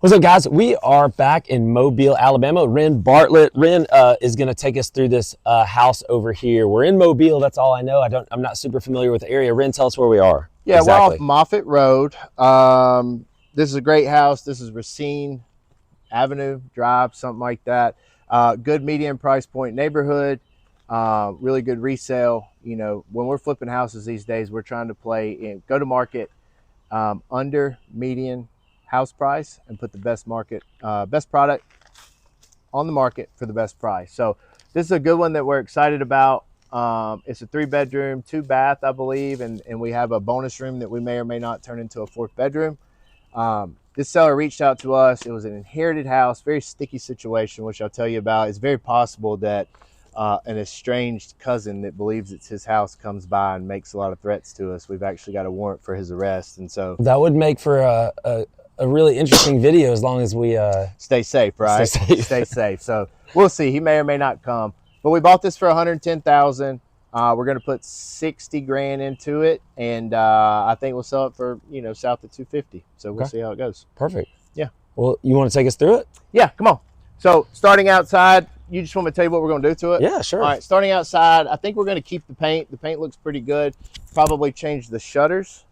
What's up, guys? We are back in Mobile, Alabama. Rhen Bartlett. Rhen is going to take us through this house over here. We're in Mobile. That's all I know. I'm not super familiar with the area. Rhen, tell us where we are. Yeah, we're off Exactly. Moffett Road. This is a great house. This is Racine Avenue Drive, something like that. Good medium price point neighborhood. Really good resale. You know, when we're flipping houses these days, we're trying to play in go to market under median house price and put the best product on the market for the best price. So this is a good one that we're excited about. It's a 3-bedroom, 2-bath, I believe, and we have a bonus room that we may or may not turn into a 4th bedroom. This seller reached out to us. It was an inherited house, very sticky situation, which I'll tell you about. It's very possible that an estranged cousin that believes it's his house comes by and makes a lot of threats to us. We've actually got a warrant for his arrest, and so That would make for a really interesting video as long as we stay safe, right? Stay safe. So we'll see. He may or may not come. But we bought this for $110,000. We're going to put 60 grand into it, and I think we'll sell it for south of 250. So we'll see how it goes. Perfect. Yeah. Well, you want to take us through it? Yeah. Come on. So starting outside, you just want me to tell you what we're going to do to it? Yeah, sure. All right. Starting outside, I think we're going to keep the paint. The paint looks pretty good. Probably change the shutters.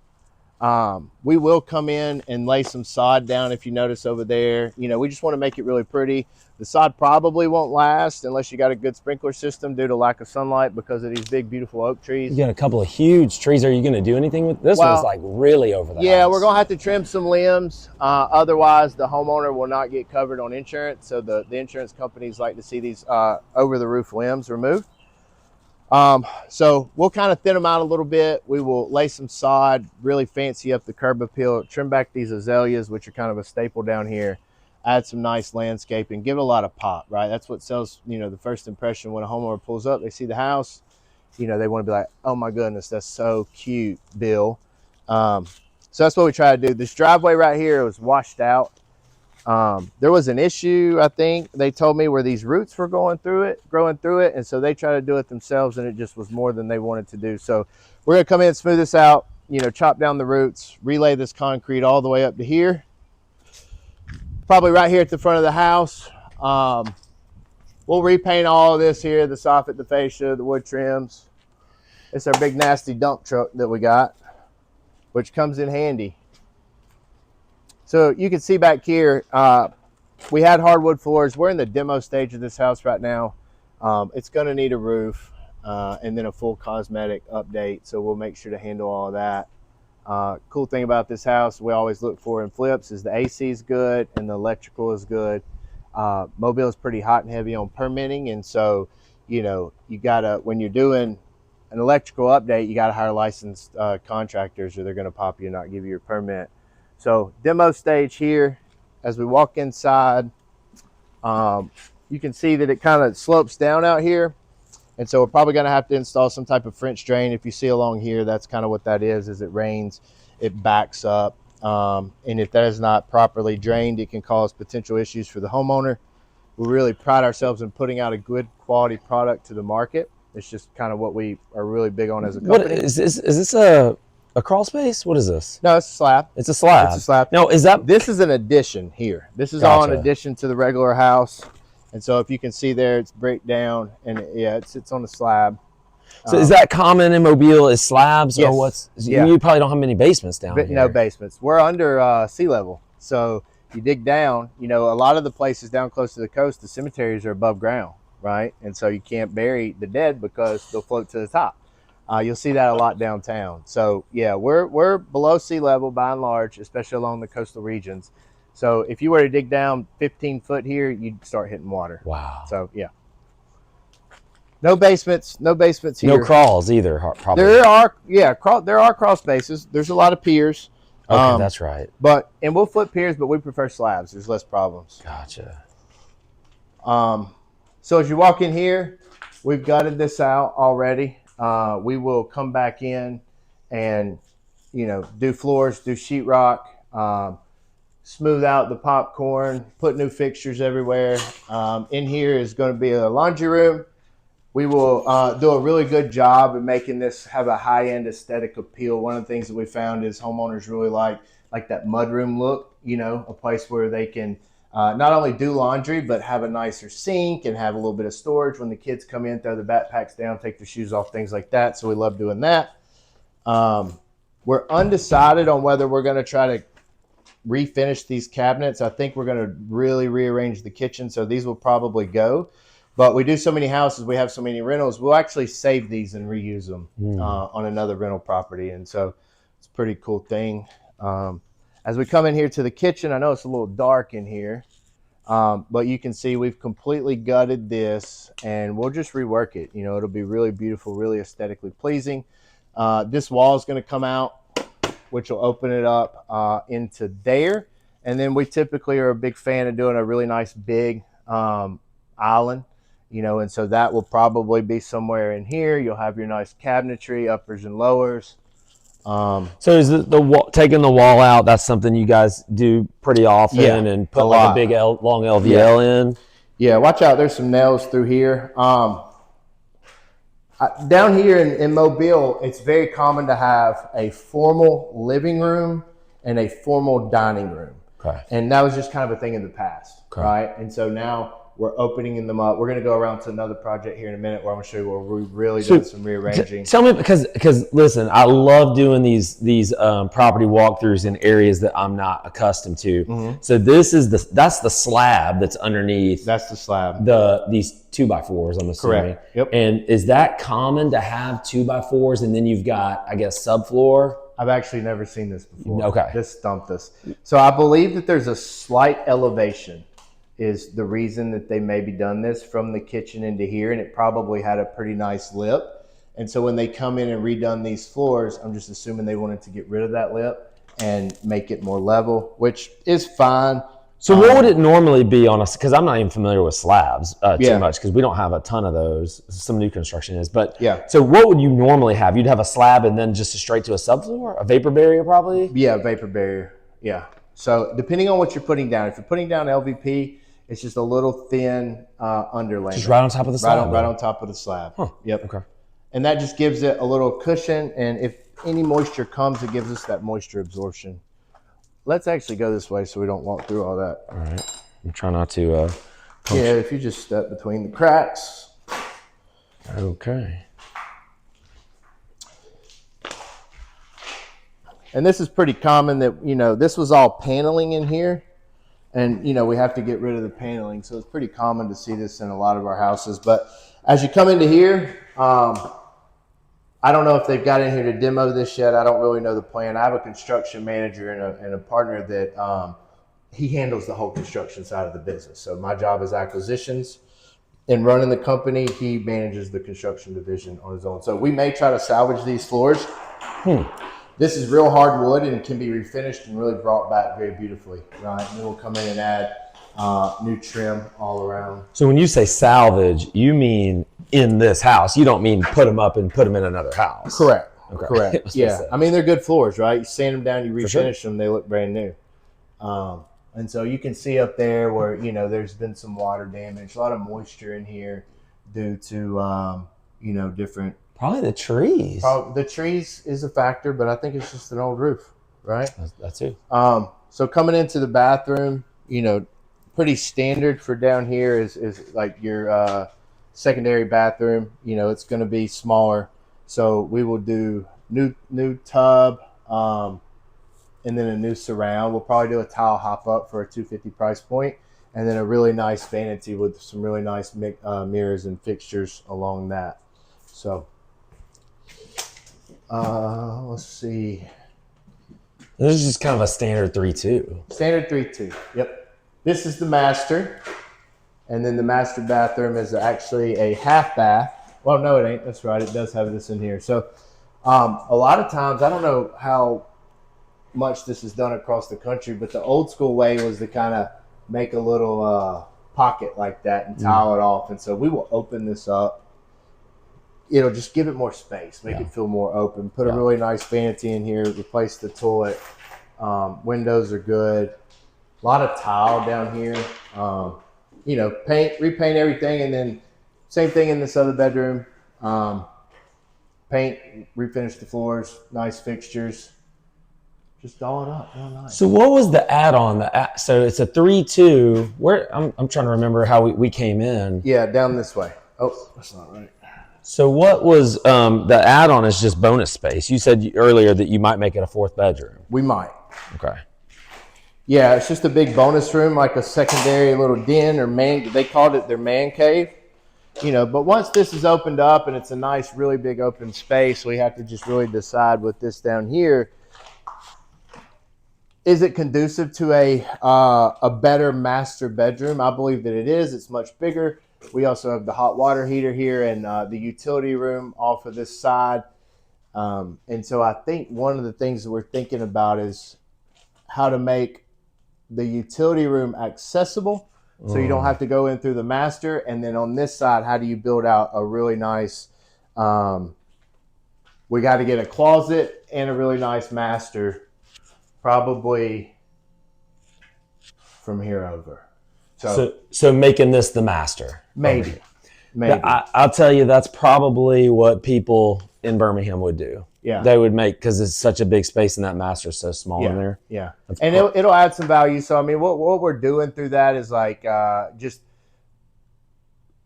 We will come in and lay some sod down if you notice over there. We just want to make it really pretty. The sod probably won't last unless you got a good sprinkler system due to lack of sunlight because of these big, beautiful oak trees. You got a couple of huge trees. Are you going to do anything with this? One's like really over the Yeah, house. we're going to have to trim some limbs. Otherwise, the homeowner will not get covered on insurance. So the insurance companies like to see these over-the-roof limbs removed. So we'll kind of thin them out a little bit. We will lay some sod, really fancy up the curb appeal, trim back these azaleas, which are kind of a staple down here, add some nice landscaping, give it a lot of pop, right? That's what sells, the first impression when a homeowner pulls up, they see the house, they want to be like, oh my goodness, that's so cute, Bill. So that's what we try to do. This driveway right here was washed out. There was an issue, I think they told me, where these roots were growing through it. And so they tried to do it themselves and it just was more than they wanted to do. So we're going to come in and smooth this out, chop down the roots, relay this concrete all the way up to here. Probably right here at the front of the house. We'll repaint all of this here, the soffit, the fascia, the wood trims. It's our big nasty dump truck that we got, which comes in handy. So you can see back here, we had hardwood floors. We're in the demo stage of this house right now. It's going to need a roof and then a full cosmetic update. So we'll make sure to handle all of that. Cool thing about this house we always look for in flips is the AC is good and the electrical is good. Mobile is pretty hot and heavy on permitting. And so, you gotta, when you're doing an electrical update, you gotta hire licensed contractors or they're going to pop you and not give you your permit. So demo stage here, as we walk inside, you can see that it kind of slopes down out here. And so we're probably going to have to install some type of French drain. If you see along here, that's kind of what that is. As it rains, it backs up. And if that is not properly drained, it can cause potential issues for the homeowner. We really pride ourselves in putting out a good quality product to the market. It's just kind of what we are really big on as a company. What is this a crawl space? What is this? No, it's a slab. It's a slab. It's a slab. No, this is an addition here. This is all an addition to the regular house. And so if you can see there, it's breakdown and it sits on the slab. So is that common in Mobile, is slabs? Yes. Or what's, you probably don't have many basements down here. No basements. We're under sea level. So you dig down, a lot of the places down close to the coast, the cemeteries are above ground, right? And so you can't bury the dead because they'll float to the top. You'll see that a lot downtown. So yeah, we're below sea level by and large, especially along the coastal regions. So if you were to dig down 15 foot here, you'd start hitting water. Wow. So yeah. No basements here. No crawls either, probably. There are crawl spaces. There's a lot of piers. Okay, that's right. And we'll flip piers, but we prefer slabs. There's less problems. Gotcha. So as you walk in here, we've gutted this out already. We will come back in and, do floors, do sheetrock, smooth out the popcorn, put new fixtures everywhere. In here is going to be a laundry room. We will do a really good job of making this have a high-end aesthetic appeal. One of the things that we found is homeowners really like that mudroom look. a place where they can not only do laundry, but have a nicer sink and have a little bit of storage when the kids come in, throw their backpacks down, take their shoes off, things like that. So we love doing that. We're undecided on whether we're going to try to refinish these cabinets. I think we're going to really rearrange the kitchen, so these will probably go. But we do so many houses, we have so many rentals, we'll actually save these and reuse them on another rental property. And so it's a pretty cool thing. As we come in here to the kitchen, I know it's a little dark in here, but you can see we've completely gutted this, and we'll just rework it. It'll be really beautiful, really aesthetically pleasing. This wall is going to come out, which will open it up into there. And then we typically are a big fan of doing a really nice big island, and so that will probably be somewhere in here. You'll have your nice cabinetry, uppers and lowers. So is taking the wall out, that's something you guys do pretty often, and put like a big long LVL in? Yeah, watch out. There's some nails through here. Down here in Mobile, it's very common to have a formal living room and a formal dining room. Okay. And that was just kind of a thing in the past, right? And so now we're opening them up. We're going to go around to another project here in a minute where I'm going to show you where we've really done some rearranging. Tell me, because listen, I love doing these property walkthroughs in areas that I'm not accustomed to. Mm-hmm. So that's the slab that's underneath. That's the slab. These 2x4s, I'm assuming. Correct. Yep. And is that common to have 2x4s and then you've got, I guess, subfloor? I've actually never seen this before. Okay. This stumped us. So I believe that there's a slight elevation is the reason that they maybe done this from the kitchen into here, and it probably had a pretty nice lip. And so when they come in and redone these floors, I'm just assuming they wanted to get rid of that lip and make it more level, which is fine. So what would it normally be on because I'm not even familiar with slabs too much, because we don't have a ton of those. Some new construction is, but so what would you normally have? You'd have a slab and then just straight to a subfloor, a vapor barrier probably? Yeah, vapor barrier. Yeah. So depending on what you're putting down, if you're putting down LVP, it's just a little thin underlayment. Just right on top of the slab? Right on top of the slab. Huh. Yep. Okay. And that just gives it a little cushion, and if any moisture comes, it gives us that moisture absorption. Let's actually go this way so we don't walk through all that. All right. I'm trying not to... if you just step between the cracks. Okay. And this is pretty common that, this was all paneling in here. And, we have to get rid of the paneling. So it's pretty common to see this in a lot of our houses. But as you come into here, I don't know if they've got in here to demo this yet. I don't really know the plan. I have a construction manager and a partner that he handles the whole construction side of the business. So my job is acquisitions and running the company. He manages the construction division on his own. So we may try to salvage these floors. This is real hard wood and can be refinished and really brought back very beautifully, right? And then we'll come in and add new trim all around. So when you say salvage, you mean in this house. You don't mean put them up and put them in another house. Correct. Okay. Correct. Yeah. I mean, they're good floors, right? You sand them down, you refinish them, they look brand new. And so you can see up there where, there's been some water damage, a lot of moisture in here due to, different. Probably the trees. The trees is a factor, but I think it's just an old roof, right? That's it. So coming into the bathroom, pretty standard for down here is like your secondary bathroom. It's going to be smaller. So we will do new tub and then a new surround. We'll probably do a tile hop up for a $250 price point, and then a really nice vanity with some really nice mirrors and fixtures along that. So let's see. This is just kind of a standard 3-2. Standard 3-2. Yep. This is the master. And then the master bathroom is actually a half bath. Well, no, it ain't. That's right. It does have this in here. So a lot of times, I don't know how much this is done across the country, but the old school way was to kind of make a little pocket like that and tile it off. And so we will open this up. It'll just give it more space, make it feel more open. Put a really nice vanity in here, replace the toilet. Windows are good. A lot of tile down here. Repaint everything, and then same thing in this other bedroom. Paint, refinish the floors, nice fixtures. just doll it up. Real nice. So what was the add-on? So it's a 3-2. Where I'm trying to remember how we came in. Yeah, down this way. Oh, that's not right. So what was the add-on is just bonus space. You said earlier that you might make it a 4th bedroom. We might. Okay. Yeah, it's just a big bonus room, like a secondary little den or man. They called it their man cave. But once this is opened up and it's a nice, really big open space, we have to just really decide with this down here. Is it conducive to a better master bedroom? I believe that it is. It's much bigger. We also have the hot water heater here and the utility room off of this side. And so I think one of the things that we're thinking about is how to make the utility room accessible so you don't have to go in through the master. And then on this side, how do you build out a really nice, we got to get a closet and a really nice master, probably from here over. So making this the master. Maybe. I'll tell you, that's probably what people in Birmingham would do. Yeah. They would make, because it's such a big space and that master is so small in there. Yeah. And it'll add some value. So, I mean, what we're doing through that is like just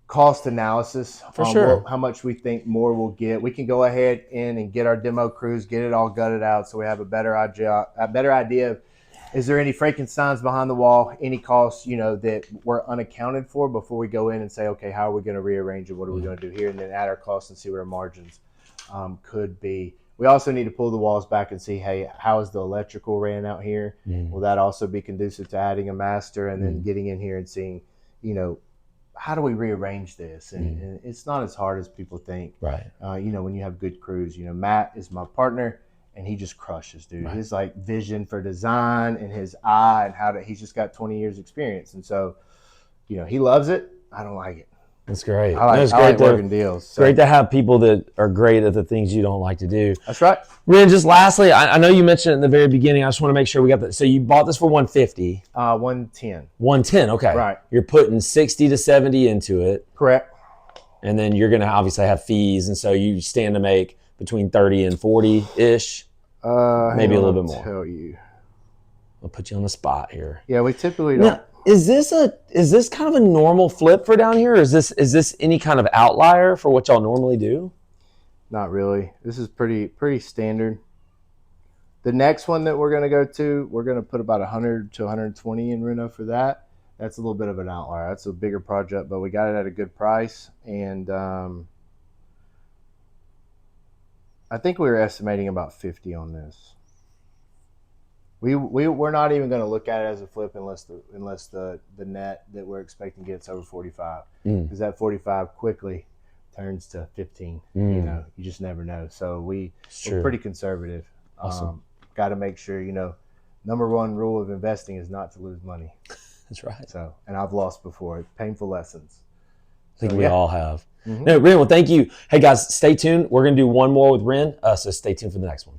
cost analysis. For sure. How much we think more we'll get. We can go ahead and get our demo crews, get it all gutted out so we have a better idea of, is there any Frankensteins behind the wall, any costs, that were unaccounted for before we go in and say, okay, how are we going to rearrange it? What are we going to do here? And then add our costs and see what our margins could be. We also need to pull the walls back and see, hey, how is the electrical ran out here? Will that also be conducive to adding a master? And then getting in here and seeing, how do we rearrange this? And it's not as hard as people think. Right. When you have good crews, Matt is my partner. And he just crushes, dude. Right. His vision for design and his eye and he's just got 20 years experience. And so, he loves it. I don't like it. That's great. I like working deals. So. Great to have people that are great at the things you don't like to do. That's right. Rhen, just lastly, I know you mentioned it in the very beginning. I just want to make sure we got that. So you bought this for $150. $110. $110. Okay. Right. You're putting 60 to 70 into it. Correct. And then you're going to obviously have fees. And so you stand to make between 30 and 40-ish, maybe a little bit more. Tell you. I'll put you on the spot here. Yeah, we typically don't. Now, is this kind of a normal flip for down here? Or is this any kind of outlier for what y'all normally do? Not really. This is pretty standard. The next one that we're going to go to, we're going to put about 100 to 120 in reno for that. That's a little bit of an outlier. That's a bigger project, but we got it at a good price. And I think we were estimating about 50 on this. We're not even going to look at it as a flip unless the net that we're expecting gets over 45, because that 45 quickly turns to 15. You just never know. So we're pretty conservative. Awesome. Got to make sure number one rule of investing is not to lose money. That's right. So, and I've lost before. Painful lessons. I think we all have. No, Rhen, well, thank you. Hey, guys, stay tuned. We're going to do one more with Rhen, so stay tuned for the next one.